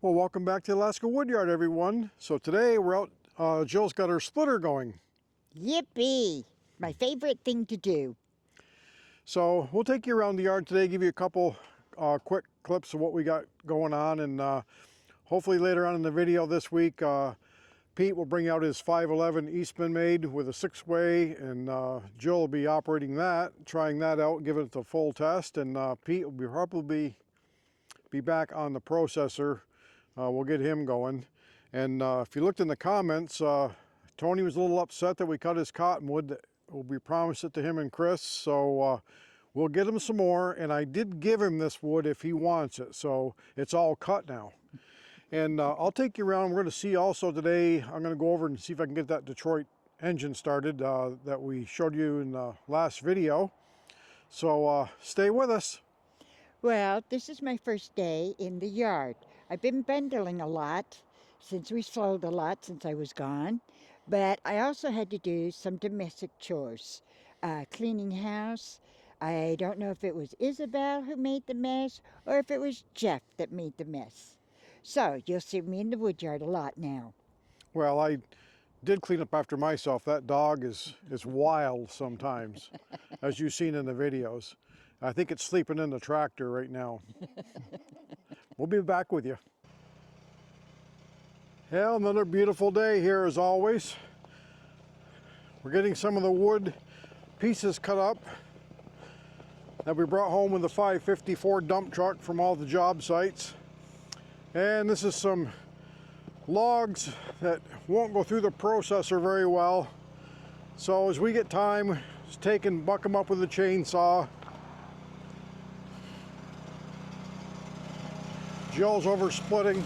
Well, welcome back to Alaska Wood Yard, everyone. So today we're out, Jill's got her splitter going. Yippee! My favorite thing to do. So we'll take you around the yard today, give you a couple quick clips of what we got going on, and hopefully later on in the video this week, Pete will bring out his 511 Eastman made with a 6-way, and Jill will be operating that, trying that out, giving it the full test, and Pete will probably be back on the processor. We'll get him going. And if you looked in the comments, Tony was a little upset that we cut his cottonwood. We promised it to him and Chris, so we'll get him some more. And I did give him this wood if he wants it, so it's all cut now. And I'll take you around. We're going to see also today, I'm going to go over and see if I can get that Detroit engine started that we showed you in the last video. So stay with us. Well, this is my first day in the yard. I've been bundling a lot since we sold a lot since I was gone, but I also had to do some domestic chores, cleaning house. I don't know if it was Isabel who made the mess or if it was Jeff that made the mess. So you'll see me in the wood yard a lot now. Well, I did clean up after myself. That dog is wild sometimes, as you've seen in the videos. I think it's sleeping in the tractor right now. We'll be back with you. Yeah, another beautiful day here as always. We're getting some of the wood pieces cut up that we brought home with the 554 dump truck from all the job sites. And this is some logs that won't go through the processor very well. So as we get time, just take and buck them up with a chainsaw. Jill's over splitting.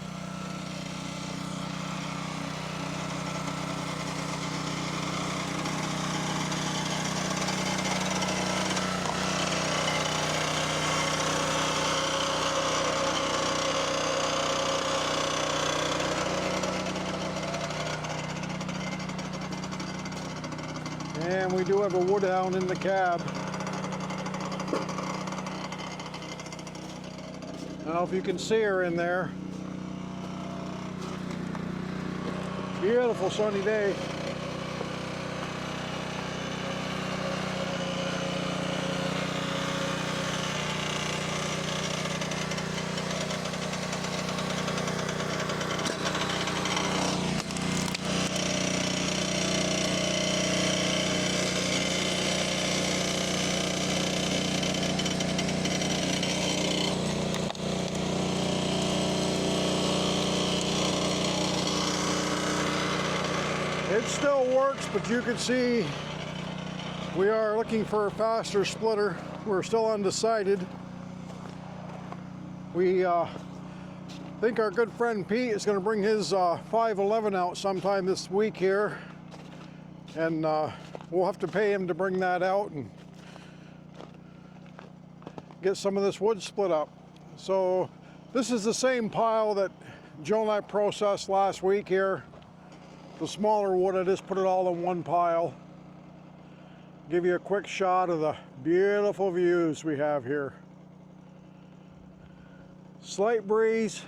And we do have a wood hound in the cab. I don't know if you can see her in there. Beautiful sunny day. It still works, but you can see we are looking for a faster splitter. We're still undecided. We think our good friend Pete is going to bring his 511 out sometime this week here, and we'll have to pay him to bring that out and get some of this wood split up. So this is the same pile that Joe and I processed last week here. The smaller wood, I just put it all in one pile. Give you a quick shot of the beautiful views we have here. Slight breeze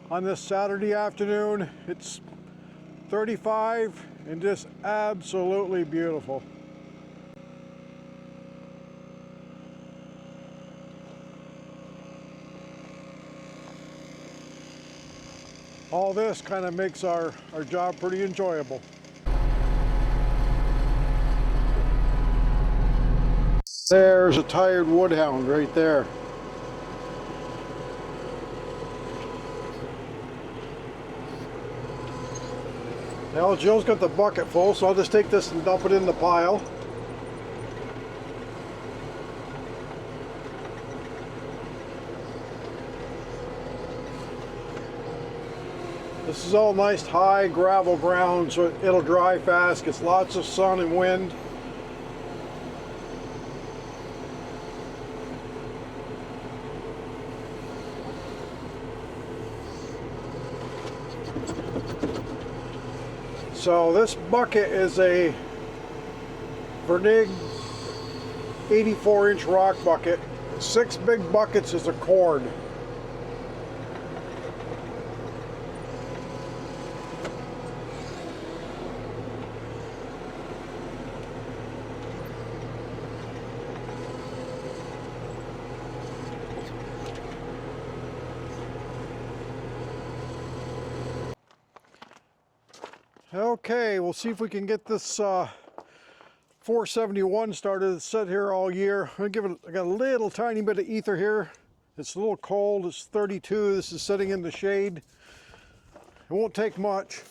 on this Saturday afternoon. It's 35 and just absolutely beautiful. All this kind of makes our job pretty enjoyable. There's a tired woodhound right there. Now Jill's got the bucket full, so I'll just take this and dump it in the pile. This is all nice high gravel ground, so it'll dry fast, gets lots of sun and wind. So this bucket is a Vernig 84-inch rock bucket. 6 big buckets is a cord. Okay, we'll see if we can get this 471 started. It's set here all year. I got a little tiny bit of ether here. It's a little cold. It's 32. This is sitting in the shade. It won't take much.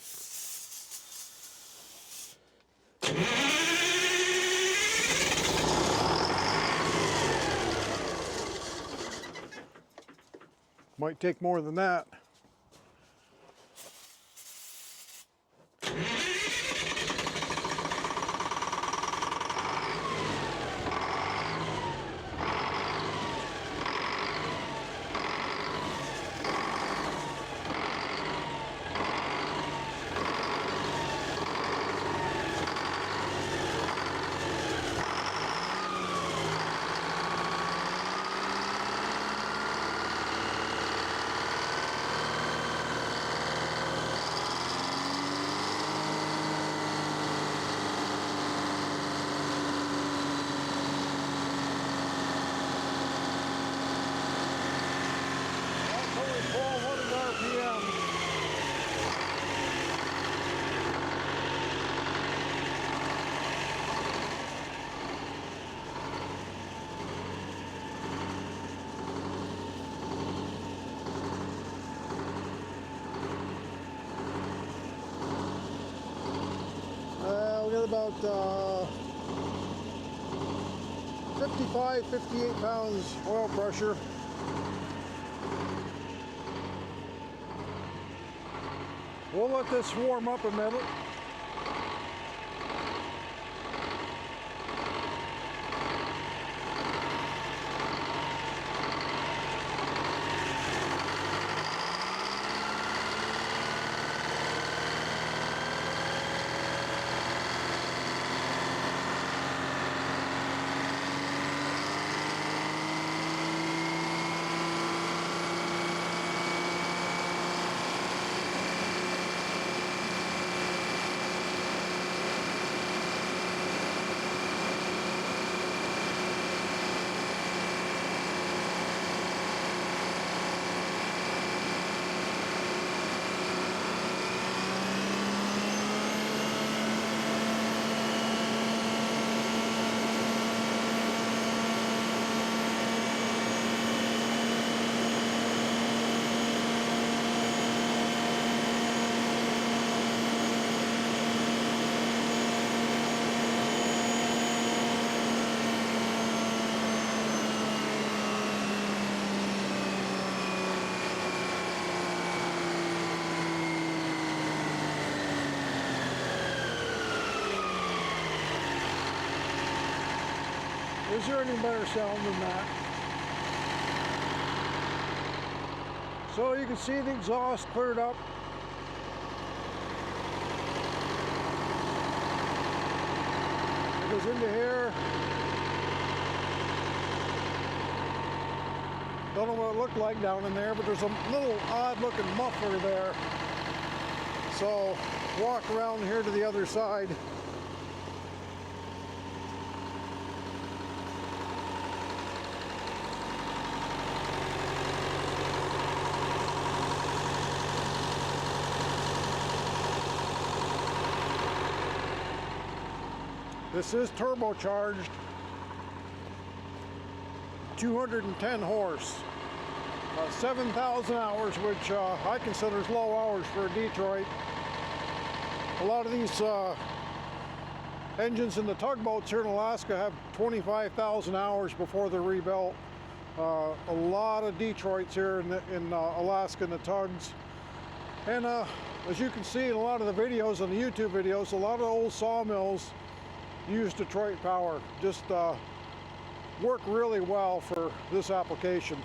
Might take more than that. We got about 55, 58 pounds oil pressure. We'll let this warm up a minute. Is there any better sound than that? So you can see the exhaust cleared up. It goes into here. Don't know what it looked like down in there, but there's a little odd looking muffler there. So walk around here to the other side. This is turbocharged, 210 horse, 7,000 hours, which I consider is low hours for a Detroit. A lot of these engines in the tugboats here in Alaska have 25,000 hours before they're rebuilt. A lot of Detroits here in Alaska in the tugs. And as you can see in a lot of the videos, on the YouTube videos, a lot of old sawmills use Detroit power. Just work really well for this application.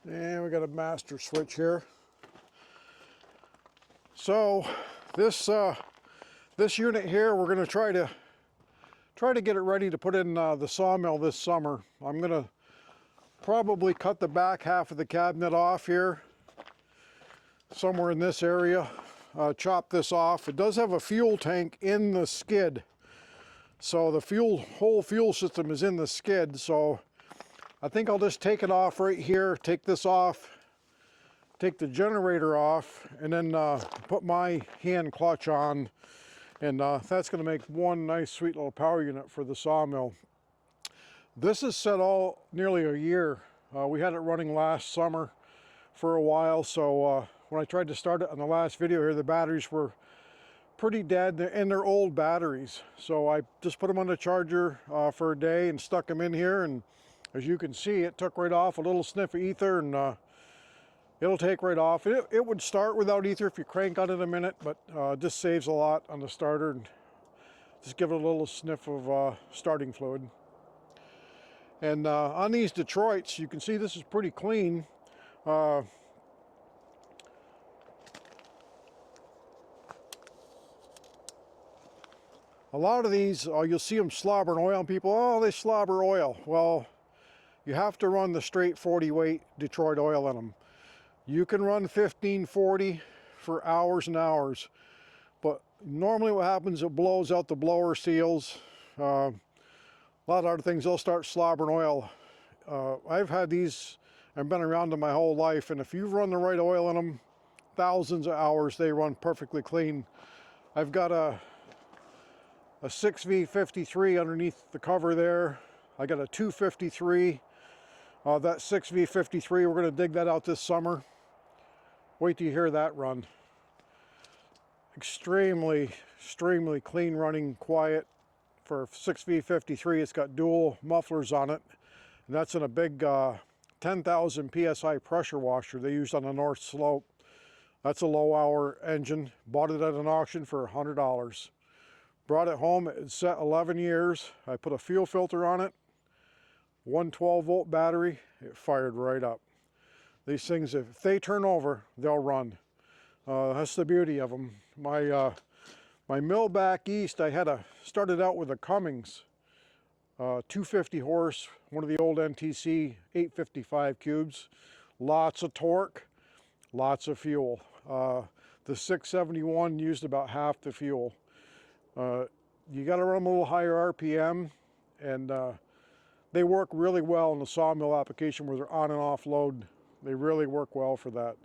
And we got a master switch here. So this this unit here, we're going to try to get it ready to put in the sawmill this summer. I'm going to probably cut the back half of the cabinet off here, somewhere in this area. Chop this off. It does have a fuel tank in the skid, so the whole fuel system is in the skid. So I think I'll just take it off right here, take this off, take the generator off, and then put my hand clutch on, and that's going to make one nice sweet little power unit for the sawmill. This is set nearly a year. We had it running last summer for a while, so when I tried to start it on the last video here, the batteries were pretty dead, and they're old batteries. So I just put them on the charger for a day and stuck them in here, and as you can see, it took right off. A little sniff of ether, and it'll take right off. It would start without ether if you crank on it a minute, but just saves a lot on the starter, and just give it a little sniff of starting fluid. And on these Detroits, you can see this is pretty clean. A lot of these, you'll see them slobbering oil, and people, oh, they slobber oil. Well, you have to run the straight 40 weight Detroit oil in them. You can run 1540 for hours and hours, but normally what happens, it blows out the blower seals. A lot of other things, they'll start slobbering oil. I've had these, I've been around them my whole life, and if you run the right oil in them, thousands of hours, they run perfectly clean. I've got a 6V53 underneath the cover there. I got a 253. That 6V53, we're going to dig that out this summer. Wait till you hear that run. Extremely clean running, quiet for 6V53. It's got dual mufflers on it, and that's in a big 10,000 PSI pressure washer they used on the North Slope. That's a low hour engine. Bought it at an auction for $100. Brought it home, it's set 11 years. I put a fuel filter on it, 112 volt battery, it fired right up. These things, if they turn over, they'll run. That's the beauty of them. My mill back east, I started out with a Cummins 250 horse, one of the old NTC 855 cubes. Lots of torque, lots of fuel. The 671 used about half the fuel. You got to run them a little higher RPM, and they work really well in the sawmill application where they're on and off load. They really work well for that.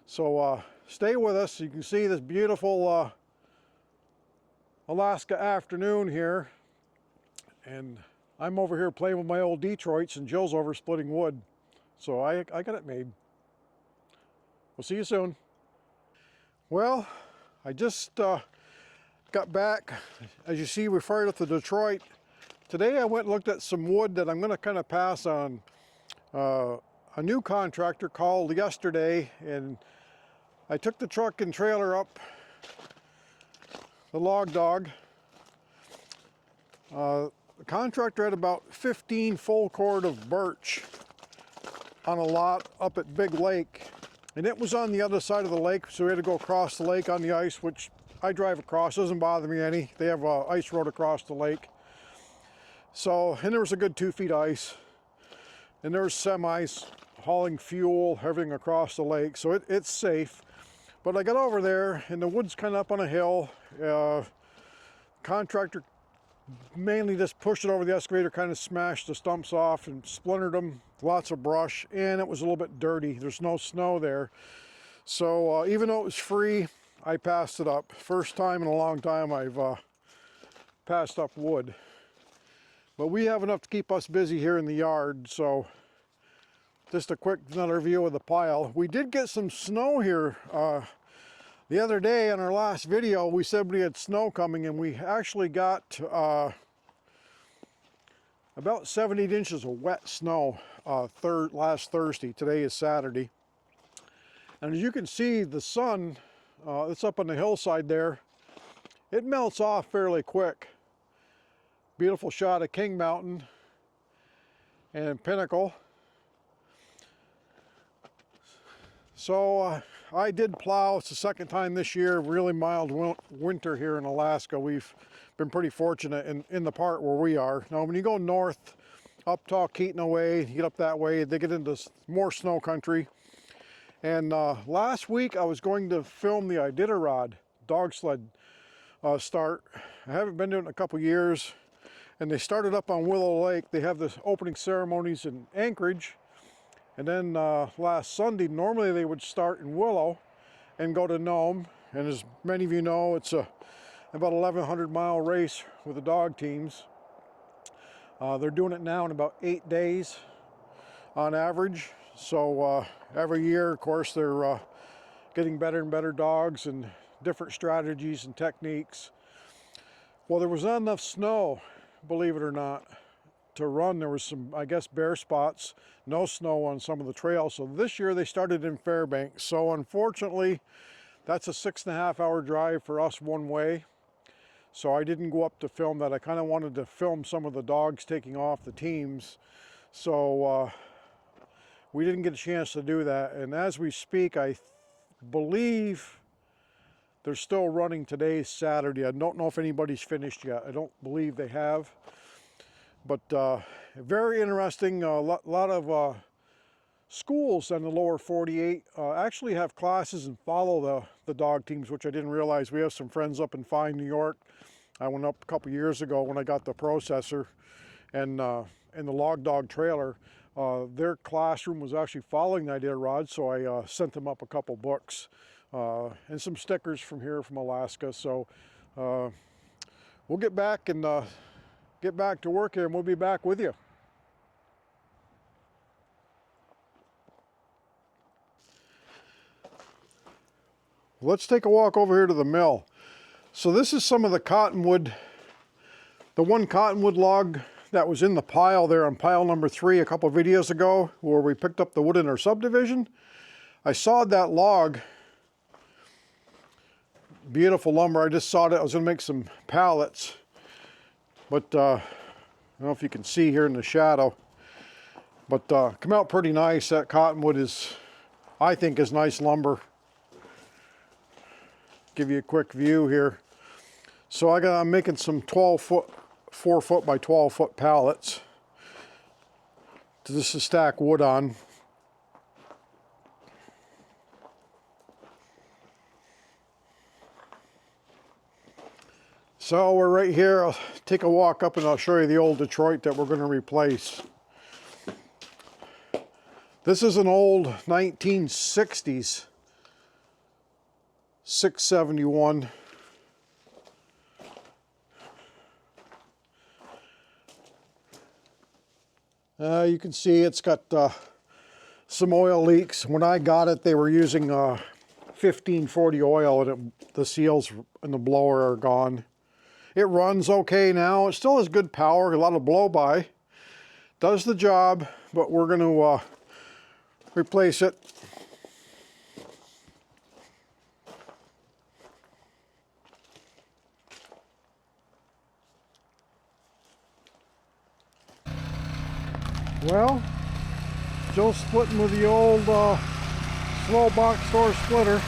So stay with us. You can see this beautiful Alaska afternoon here, and I'm over here playing with my old Detroits, and Jill's over splitting wood. So I got it made. We'll see you soon. Well, I just got back. As you see, we fired up the Detroit. Today I went and looked at some wood that I'm going to kind of pass on. A new contractor called yesterday, and I took the truck and trailer up the log dog. The contractor had about 15 full cord of birch on a lot up at Big Lake, and it was on the other side of the lake, so we had to go across the lake on the ice, which I drive across, doesn't bother me any. They have an ice road across the lake. So, and there was a good 2 feet ice, and there's semis hauling fuel, everything across the lake, so it's safe. But I got over there, and the wood's kind of up on a hill. Contractor mainly just pushed it over the excavator, kind of smashed the stumps off and splintered them. Lots of brush, and it was a little bit dirty. There's no snow there. So even though it was free, I passed it up. First time in a long time I've passed up wood. But we have enough to keep us busy here in the yard, so just a quick another view of the pile. We did get some snow here the other day. On our last video we said we had snow coming, and we actually got about 7 to 8 inches of wet snow last Thursday. Today is Saturday, and as you can see, the sun it's up on the hillside there. It melts off fairly quick. Beautiful shot of King Mountain and Pinnacle. So I did plow. It's the second time this year. Really mild winter here in Alaska. We've been pretty fortunate in the part where we are. Now when you go north up Talkeetna way, you get up that way, they get into more snow country. And last week I was going to film the Iditarod dog sled start. I haven't been doing it in a couple years, and they started up on Willow Lake. They have the opening ceremonies in Anchorage, and then last Sunday normally they would start in Willow and go to Nome. And as many of you know, it's about 1,100-mile race with the dog teams. They're doing it now in about 8 days on average. So every year, of course, they're getting better and better dogs and different strategies and techniques. Well, there was not enough snow, believe it or not, to run. There was some, I guess, bare spots, no snow on some of the trails. So this year they started in Fairbanks. So unfortunately, that's a 6.5-hour drive for us one way. So I didn't go up to film that. I kind of wanted to film some of the dogs taking off the teams. So we didn't get a chance to do that. And as we speak, I believe they're still running. Today's Saturday. I don't know if anybody's finished yet. I don't believe they have. But very interesting. A lot of schools in the lower 48 actually have classes and follow the dog teams, which I didn't realize. We have some friends up in Fine, New York. I went up a couple years ago when I got the processor and the log dog trailer. Their classroom was actually following the Iditarod, so I sent them up a couple books and some stickers from here from Alaska. So we'll get back and get back to work here, and we'll be back with you. Let's take a walk over here to the mill. So this is some of the cottonwood, the one cottonwood log that was in the pile there on pile number 3 a couple of videos ago, where we picked up the wood in our subdivision. I sawed that log. Beautiful lumber. I just sawed it. I was going to make some pallets, but I don't know if you can see here in the shadow, but come out pretty nice. That cottonwood is, I think, is nice lumber. Give you a quick view here. So I'm making some 12-foot, 4-foot by 12-foot pallets. This is stack wood on. So we're right here. I'll take a walk up and I'll show you the old Detroit that we're going to replace. This is an old 1960s 671. You can see it's got some oil leaks. When I got it, they were using 1540 oil, and the seals and the blower are gone. It runs okay now. It still has good power, a lot of blow-by. Does the job, but we're going to replace it. Well, Joe's splitting with the old slow box store splitter.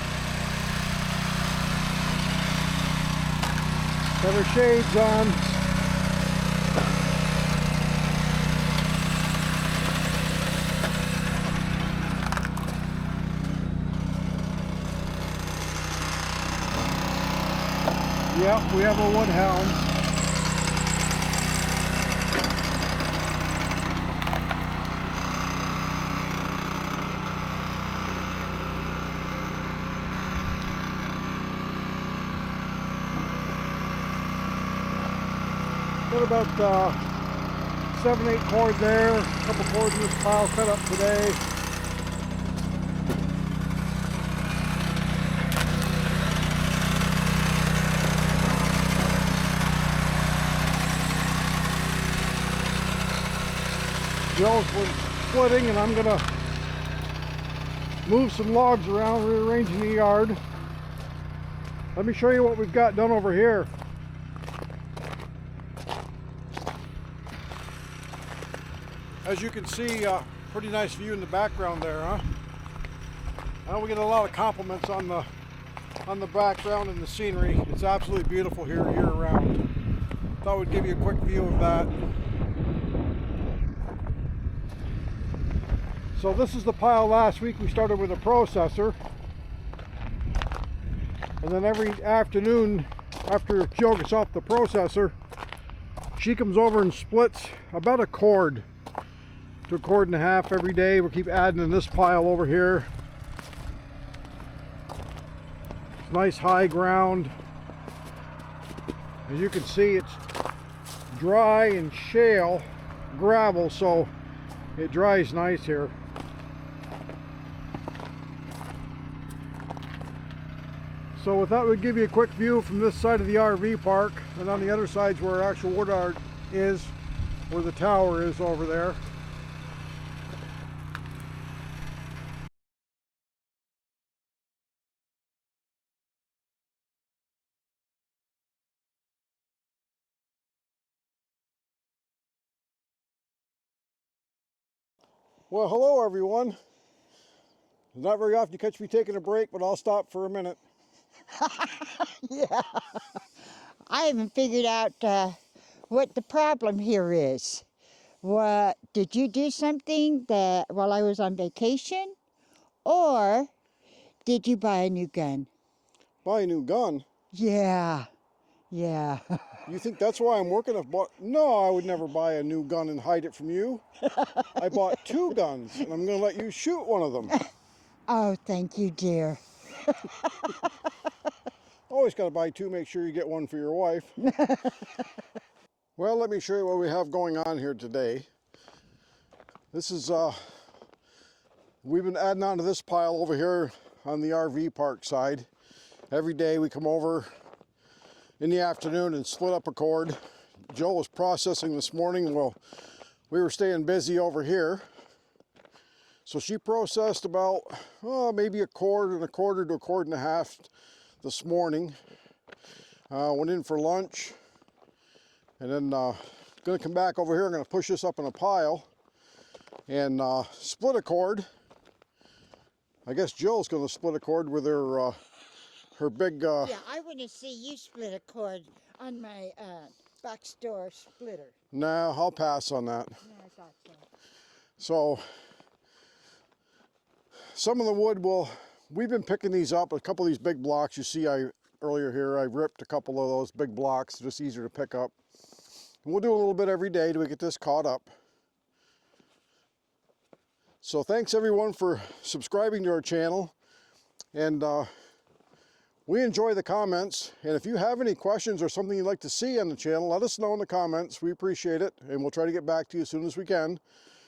Got her shades on. Yep, we have a woodhound. Got about 7-8 cord there, a couple cords in this pile cut up today. Joe's splitting, and I'm gonna move some logs around, rearranging the yard. Let me show you what we've got done over here. As you can see, pretty nice view in the background there, huh? I know we get a lot of compliments on the background and the scenery. It's absolutely beautiful here year round. Thought we'd give you a quick view of that. So this is the pile last week. We started with a processor. And then every afternoon after Jill gets off the processor, she comes over and splits about a cord to a cord and a half every day. We'll keep adding in this pile over here. It's nice high ground. As you can see, it's dry and shale gravel, so it dries nice here. So with that, we'll give you a quick view from this side of the RV park, and on the other side's where our actual wood yard is, where the tower is over there. Well, hello everyone. It's not very often you catch me taking a break, but I'll stop for a minute. Yeah. I haven't figured out what the problem here is. What, did you do something that while I was on vacation? Or did you buy a new gun? Buy a new gun? Yeah. Yeah. You think that's why I'm working? No, I would never buy a new gun and hide it from you. I bought 2 guns, and I'm going to let you shoot one of them. Oh, thank you, dear. Always got to buy 2, make sure you get one for your wife. Well, let me show you what we have going on here today. This is, we've been adding on to this pile over here on the RV park side. Every day we come over in the afternoon and split up a cord. Joe was processing this morning. Well, we were staying busy over here. So she processed about, maybe a cord and a quarter to a cord and a half this morning. Went in for lunch, and then gonna come back over here. I'm gonna push this up in a pile and split a cord. I guess Jill's gonna split a cord with her her big. Yeah, I want to see you split a cord on my box door splitter. Nah, I'll pass on that. Yeah, I thought so. So some of the wood we've been picking these up, a couple of these big blocks. You see earlier here, I ripped a couple of those big blocks, just easier to pick up. And we'll do a little bit every day till we get this caught up. So thanks everyone for subscribing to our channel, and we enjoy the comments. And if you have any questions or something you'd like to see on the channel, let us know in the comments. We appreciate it, and we'll try to get back to you as soon as we can.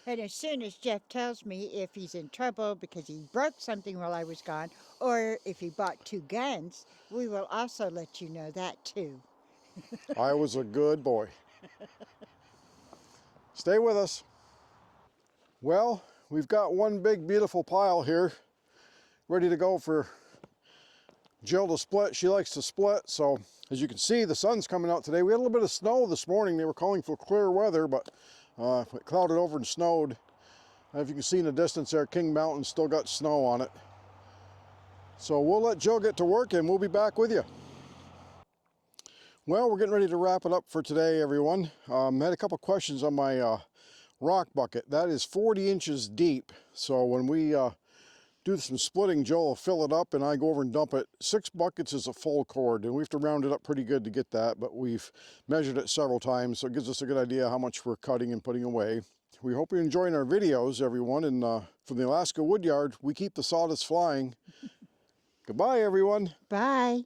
And as soon as Jeff tells me if he's in trouble because he broke something while I was gone, or if he bought 2 guns, we will also let you know that too. I was a good boy. Stay with us. Well, we've got one big beautiful pile here ready to go for Jill to split. She likes to split, so as you can see, the sun's coming out today. We had a little bit of snow this morning. They were calling for clear weather, but it clouded over and snowed. If you can see in the distance there, King Mountain still got snow on it. So we'll let Jill get to work and we'll be back with you. Well, we're getting ready to wrap it up for today, everyone. I had a couple questions on my rock bucket. That is 40 inches deep. So when we do some splitting, Joel will fill it up and I go over and dump it. 6 buckets is a full cord, and we have to round it up pretty good to get that, but we've measured it several times, so it gives us a good idea how much we're cutting and putting away. We hope you're enjoying our videos, everyone, and from the Alaska Wood Yard, we keep the sawdust flying. Goodbye, everyone. Bye.